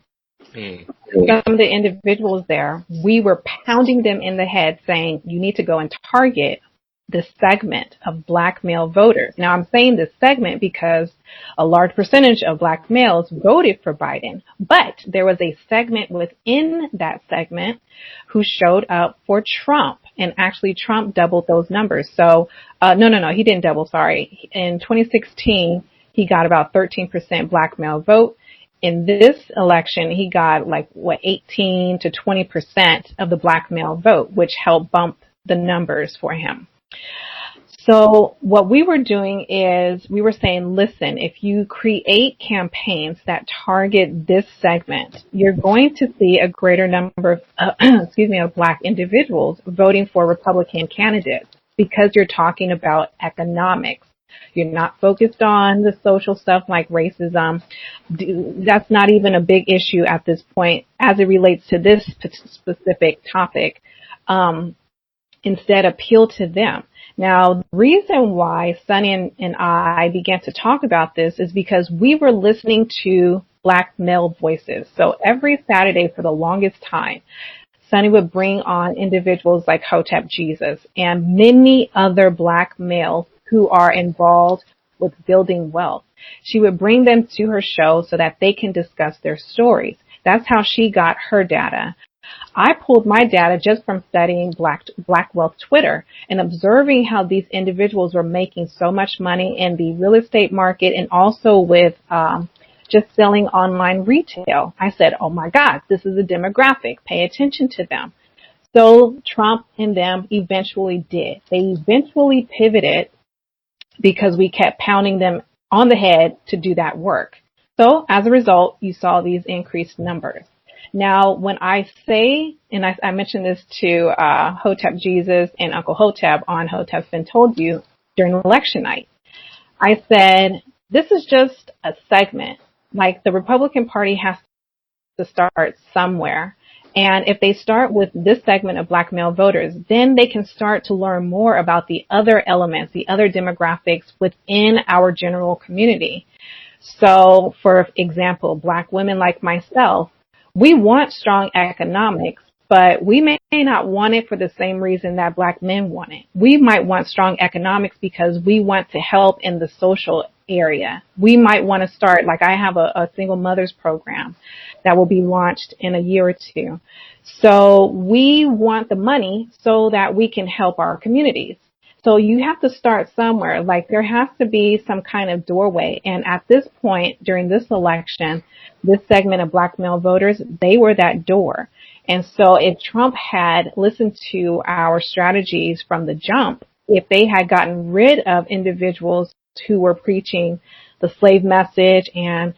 Some of the individuals there, we were pounding them in the head saying, you need to go and target this segment of Black male voters. Now, I'm saying this segment because a large percentage of Black males voted for Biden, but there was a segment within that segment who showed up for Trump, and actually Trump doubled those numbers. So, no, he didn't double, sorry. In 2016, he got about 13% Black male vote. In this election, he got 18 to 20% of the Black male vote, which helped bump the numbers for him. So what we were doing is we were saying, listen, if you create campaigns that target this segment, you're going to see a greater number of Black individuals voting for Republican candidates, because you're talking about economics. You're not focused on the social stuff like racism. That's not even a big issue at this point as it relates to this specific topic. Instead, appeal to them. Now, the reason why Sunny and I began to talk about this is because we were listening to Black male voices. So every Saturday for the longest time, Sunny would bring on individuals like Hotep Jesus and many other Black males who are involved with building wealth. She would bring them to her show so that they can discuss their stories. That's how she got her data. I pulled my data just from studying Black Wealth Twitter and observing how these individuals were making so much money in the real estate market and also with just selling online retail. I said, oh my God, this is a demographic. Pay attention to them. So Trump and them eventually did. They eventually pivoted because we kept pounding them on the head to do that work. So as a result, you saw these increased numbers. Now, when I say, and I mentioned this to Hotep Jesus and Uncle Hotep on Hotep's Been Told You during election night, I said, this is just a segment. Like, the Republican Party has to start somewhere. And if they start with this segment of Black male voters, then they can start to learn more about the other elements, the other demographics within our general community. So, for example, Black women like myself, we want strong economics, but we may not want it for the same reason that Black men want it. We might want strong economics because we want to help in the social area. We might want to start, like I have a single mothers program that will be launched in a year or two. So we want the money so that we can help our communities. So you have to start somewhere. Like, there has to be some kind of doorway. And at this point, during this election, this segment of Black male voters, they were that door. And so if Trump had listened to our strategies from the jump, if they had gotten rid of individuals who were preaching the slave message and,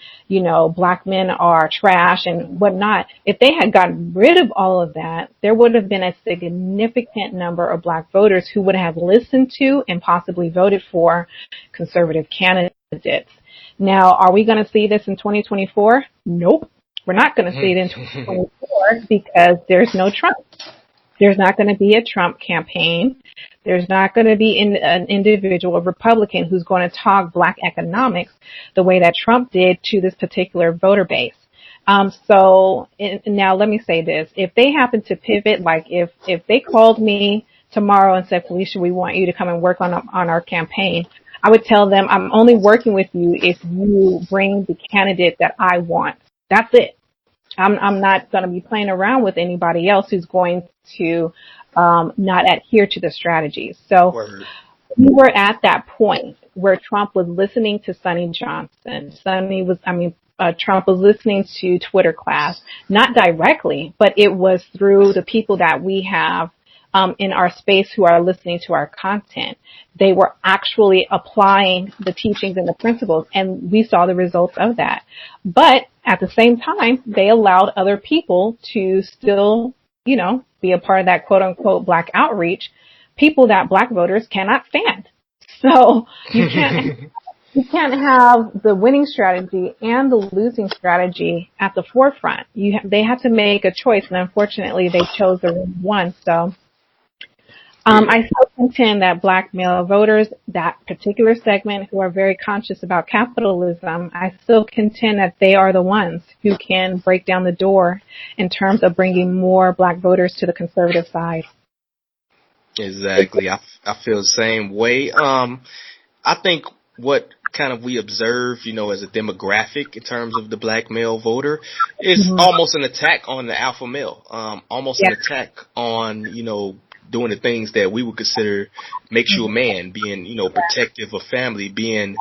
Black men are trash and whatnot, if they had gotten rid of all of that, there would have been a significant number of Black voters who would have listened to and possibly voted for conservative candidates. Now, are we going to see this in 2024? Nope. We're not going to see it in 2024 because there's no Trump. There's not going to be a Trump campaign. There's not going to be an individual, a Republican, who's going to talk Black economics the way that Trump did to this particular voter base. Now let me say this. If they happen to pivot, like if they called me tomorrow and said, Felicia, we want you to come and work on our campaign, I would tell them I'm only working with you if you bring the candidate that I want. That's it. I'm not going to be playing around with anybody else who's going to not adhere to the strategies. So Word. we were at that point where Trump was listening to Sonny Johnson. Trump was listening to Twitter class, not directly, but it was through the people that we have in our space who are listening to our content. They were actually applying the teachings and the principles, and we saw the results of that. But at the same time, they allowed other people to still, be a part of that quote unquote black outreach, people that black voters cannot stand. So you can't have the winning strategy and the losing strategy at the forefront. They had to make a choice, and unfortunately, they chose the wrong one. So, I still contend that black male voters, that particular segment who are very conscious about capitalism, I still contend that they are the ones who can break down the door in terms of bringing more black voters to the conservative side. Exactly. I feel the same way. I think what kind of we observe, as a demographic in terms of the black male voter is almost an attack on the alpha male, almost an attack on, doing the things that we would consider makes you a man, being, protective of family, being,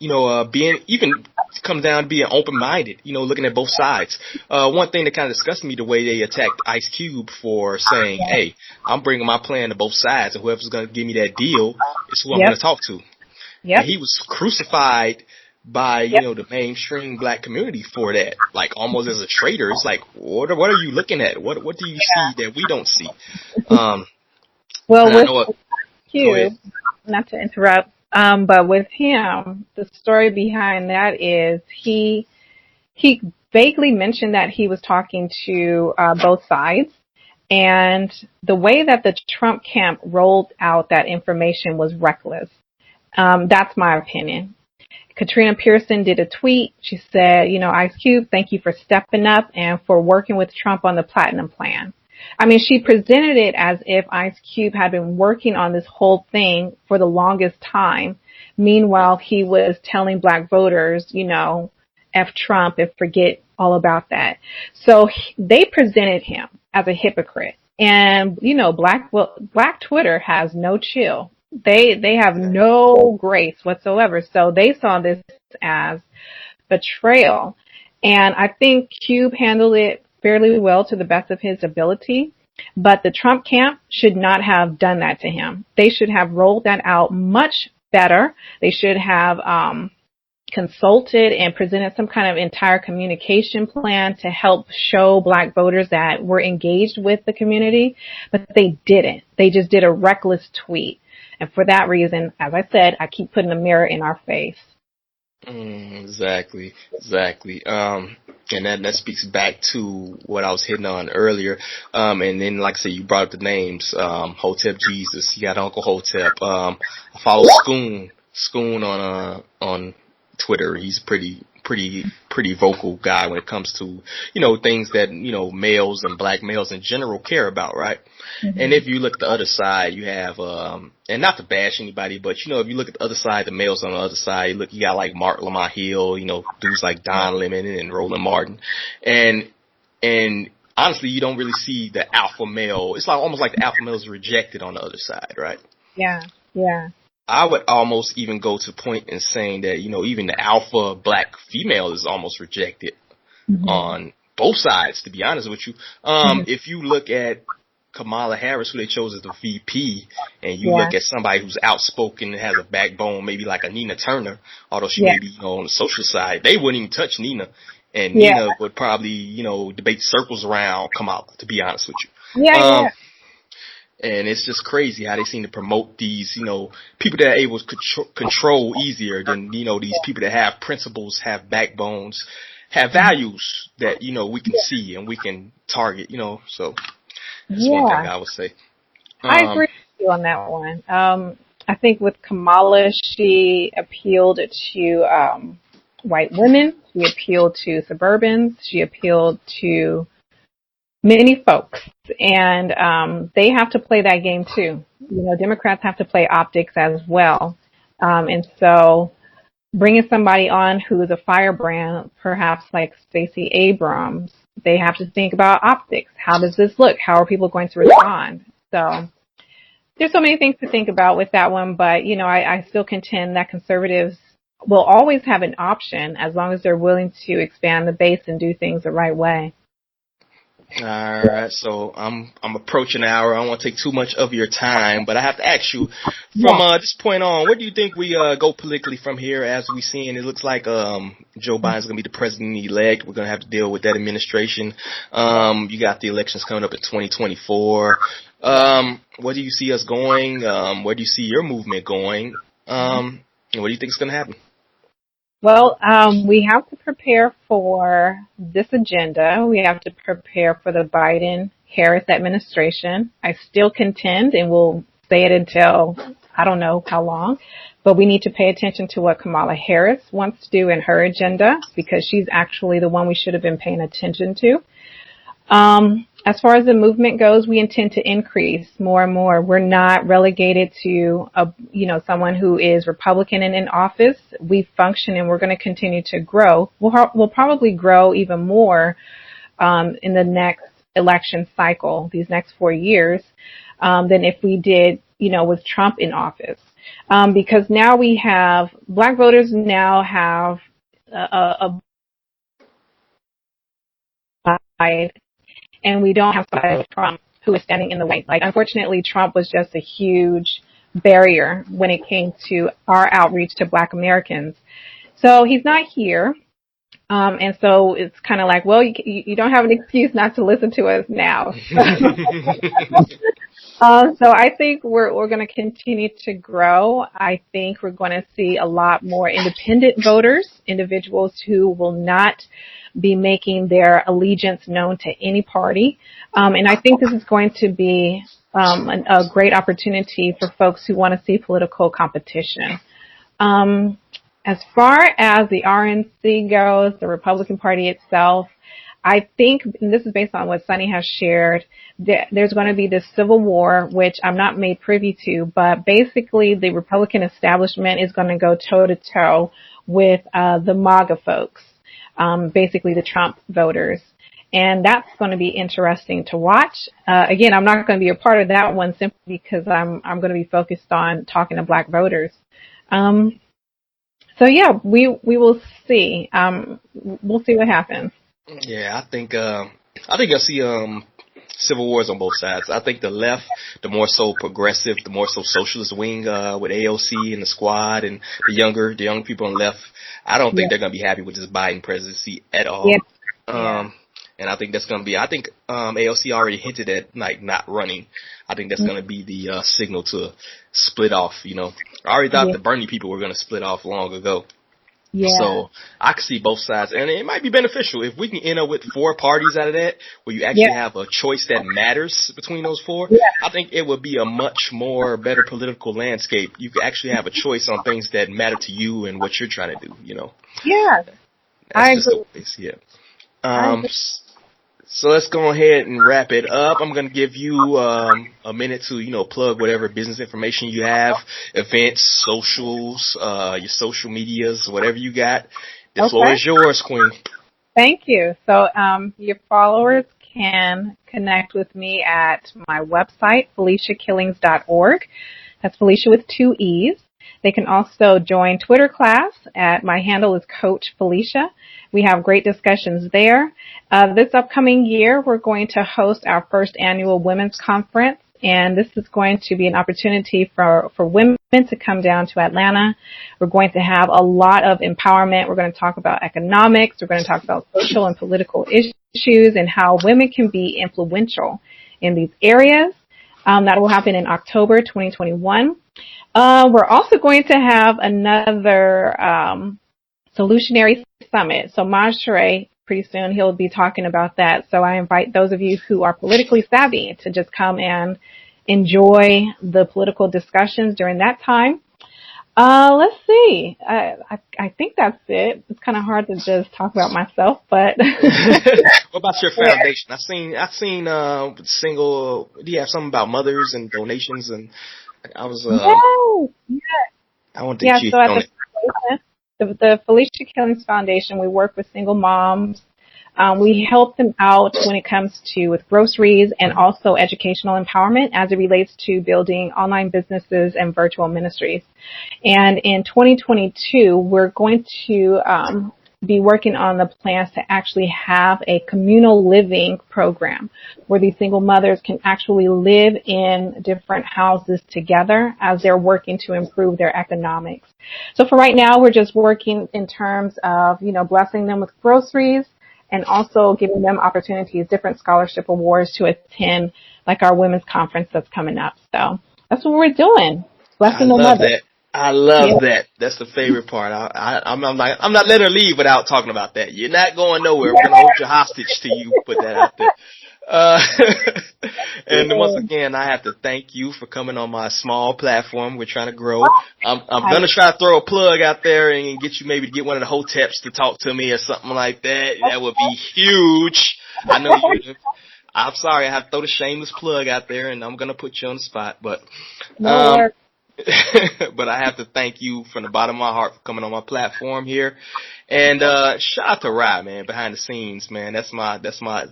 being even comes down to being open-minded, looking at both sides. One thing that kind of disgusts me, the way they attacked Ice Cube for saying, hey, I'm bringing my plan to both sides, and whoever's going to give me that deal is who I'm going to talk to. And he was crucified by, the mainstream black community for that, like almost as a traitor. It's like, what are you looking at? What do you see that we don't see? Well, with Cube, not to interrupt, but with him, the story behind that is he vaguely mentioned that he was talking to both sides, and the way that the Trump camp rolled out that information was reckless. That's my opinion. Katrina Pearson did a tweet. She said, Ice Cube, thank you for stepping up and for working with Trump on the Platinum Plan. I mean, she presented it as if Ice Cube had been working on this whole thing for the longest time. Meanwhile, he was telling black voters, F Trump and forget all about that. So they presented him as a hypocrite. And, black Twitter has no chill. They have no grace whatsoever. So they saw this as betrayal. And I think Cube handled it fairly well to the best of his ability. But the Trump camp should not have done that to him. They should have rolled that out much better. They should have consulted and presented some kind of entire communication plan to help show black voters that were engaged with the community. But they didn't. They just did a reckless tweet. And for that reason, as I said, I keep putting a mirror in our face. Exactly. And that speaks back to what I was hitting on earlier. And then, like I said, you brought up the names, Hotep Jesus, you got Uncle Hotep. I follow Schoon on Twitter. He's pretty vocal guy when it comes to, things that, males and black males in general care about, right? And if you look at the other side, you have, and not to bash anybody, but, if you look at the other side, the males on the other side, you got like Mark Lamont Hill, dudes like Don Lemon and Roland Martin. And honestly, you don't really see the alpha male. It's like almost like the alpha male is rejected on the other side, right? Yeah. I would almost even go to point in saying that, even the alpha black female is almost rejected on both sides, to be honest with you. If you look at Kamala Harris, who they chose as the VP, and you look at somebody who's outspoken and has a backbone, maybe like a Nina Turner, although she may be on the social side, they wouldn't even touch Nina. And Nina would probably, debate circles around Kamala, to be honest with you. And it's just crazy how they seem to promote these, people that are able to control easier than, these people that have principles, have backbones, have values that, we can see and we can target, so that's one thing I would say. I agree with you on that one. I think with Kamala, she appealed to white women. She appealed to suburbans. She appealed to many folks. And they have to play that game too. You know, Democrats have to play optics as well. And so bringing somebody on who is a firebrand, perhaps like Stacey Abrams, they have to think about optics. How does this look? How are people going to respond? So there's so many things to think about with that one, but, you know, I still contend that conservatives will always have an option as long as they're willing to expand the base and do things the right way. All right, so I'm approaching an hour. I don't want to take too much of your time, but I have to ask you, from this point on, where do you think we go politically from here? As we seeing, it looks like Joe Biden's going to be the president-elect. We're going to have to deal with that administration. You got the elections coming up in 2024. Where do you see us going? Where do you see your movement going? And what do you think is going to happen? Well, we have to prepare for this agenda. We have to prepare for the Biden-Harris administration. I still contend, and we'll say it until I don't know how long, but we need to pay attention to what Kamala Harris wants to do in her agenda, because she's actually the one we should have been paying attention to. As far as the movement goes, we intend to increase more and more. We're not relegated to someone who is Republican and in office. We function, and we're going to continue to grow. We'll probably grow even more in the next election cycle, these next 4 years, than if we did, with Trump in office. Because now we have black voters now have a and we don't have somebody like Trump who is standing in the way. Like, unfortunately, Trump was just a huge barrier when it came to our outreach to black Americans. So he's not here. And so it's kind of like, well, you don't have an excuse not to listen to us now. So I think we're going to continue to grow. I think we're going to see a lot more independent voters, individuals who will not be making their allegiance known to any party. And I think this is going to be a great opportunity for folks who want to see political competition. As far as the RNC goes, the Republican Party itself, I think, and this is based on what Sunny has shared, there's going to be this civil war, which I'm not made privy to, but basically the Republican establishment is going to go toe-to-toe with the MAGA folks, basically the Trump voters. And that's going to be interesting to watch. Again, I'm not going to be a part of that one simply because I'm going to be focused on talking to black voters. So yeah, we will see. We'll see what happens. Yeah, I think you'll see civil wars on both sides. I think the left, the more so progressive, the more so socialist wing with AOC and the squad and the younger people on the left, I don't think they're going to be happy with this Biden presidency at all. Yeah. And I think that's going to be, AOC already hinted at not running. I think that's going to be the signal to split off, I already thought the Bernie people were going to split off long ago. Yeah. So I can see both sides, and it might be beneficial if we can end up with 4 parties out of that, where you actually have a choice that matters between those 4. Yeah. I think it would be a much more better political landscape. You could actually have a choice on things that matter to you and what you're trying to do. Yeah, I agree. Yeah. So let's go ahead and wrap it up. I'm going to give you a minute to, plug whatever business information you have, events, socials, your social medias, whatever you got. The floor is yours, Queen. Thank you. So your followers can connect with me at my website, FeliciaKillings.org. That's Felicia with 2 E's. They can also join Twitter class at my handle is Coach Felicia. We have great discussions there. This upcoming year, we're going to host our first annual women's conference, and this is going to be an opportunity for women to come down to Atlanta. We're going to have a lot of empowerment. We're going to talk about economics. We're going to talk about social and political issues and how women can be influential in these areas. That will happen in October 2021. We're also going to have another solutionary summit. So Maj, pretty soon he'll be talking about that. So I invite those of you who are politically savvy to just come and enjoy the political discussions during that time. Let's see. I think that's it. It's kind of hard to just talk about myself, but What about your foundation? I seen single. Do you have something about mothers and donations? And I was yes, I wanted to yeah. get you So at on it. the Felicia Killings Foundation, we work with single moms. We help them out when it comes to with groceries and also educational empowerment as it relates to building online businesses and virtual ministries. And in 2022, we're going to be working on the plans to actually have a communal living program where these single mothers can actually live in different houses together as they're working to improve their economics. So for right now, we're just working in terms of, blessing them with groceries and also giving them opportunities, different scholarship awards to attend, like our women's conference that's coming up. So that's what we're doing, I blessing the love mothers. that. I love that. That's the favorite part. I'm not letting her leave without talking about that. You're not going nowhere. We're gonna hold you hostage till you put that out there. Uh, and once again, I have to thank you for coming on my small platform. We're trying to grow. I'm gonna try to throw a plug out there and get you maybe to get one of the hoteps to talk to me or something like that. That would be huge. I know you. I'm sorry, I have to throw the shameless plug out there, and I'm gonna put you on the spot, but but I have to thank you from the bottom of my heart for coming on my platform here. And shout out to Rye, man, behind the scenes, man. That's my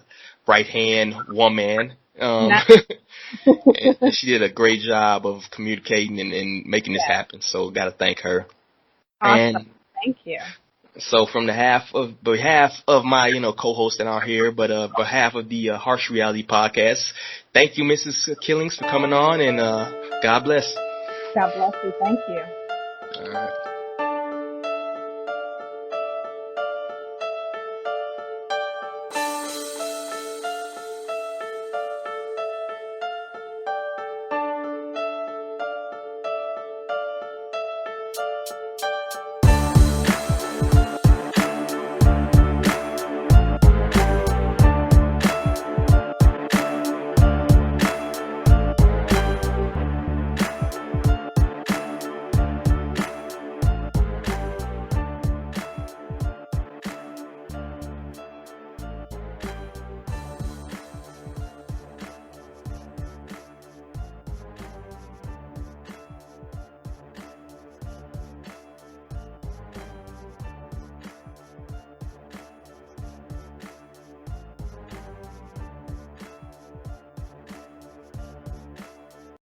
right hand woman. And she did a great job of communicating and making this happen. So gotta thank her. Awesome. And thank you. so from behalf of my, co-hosts that are here, but behalf of the Harsh Reality Podcast, thank you, Mrs. Killings, for coming on, and God bless. God bless you. Thank you. All right.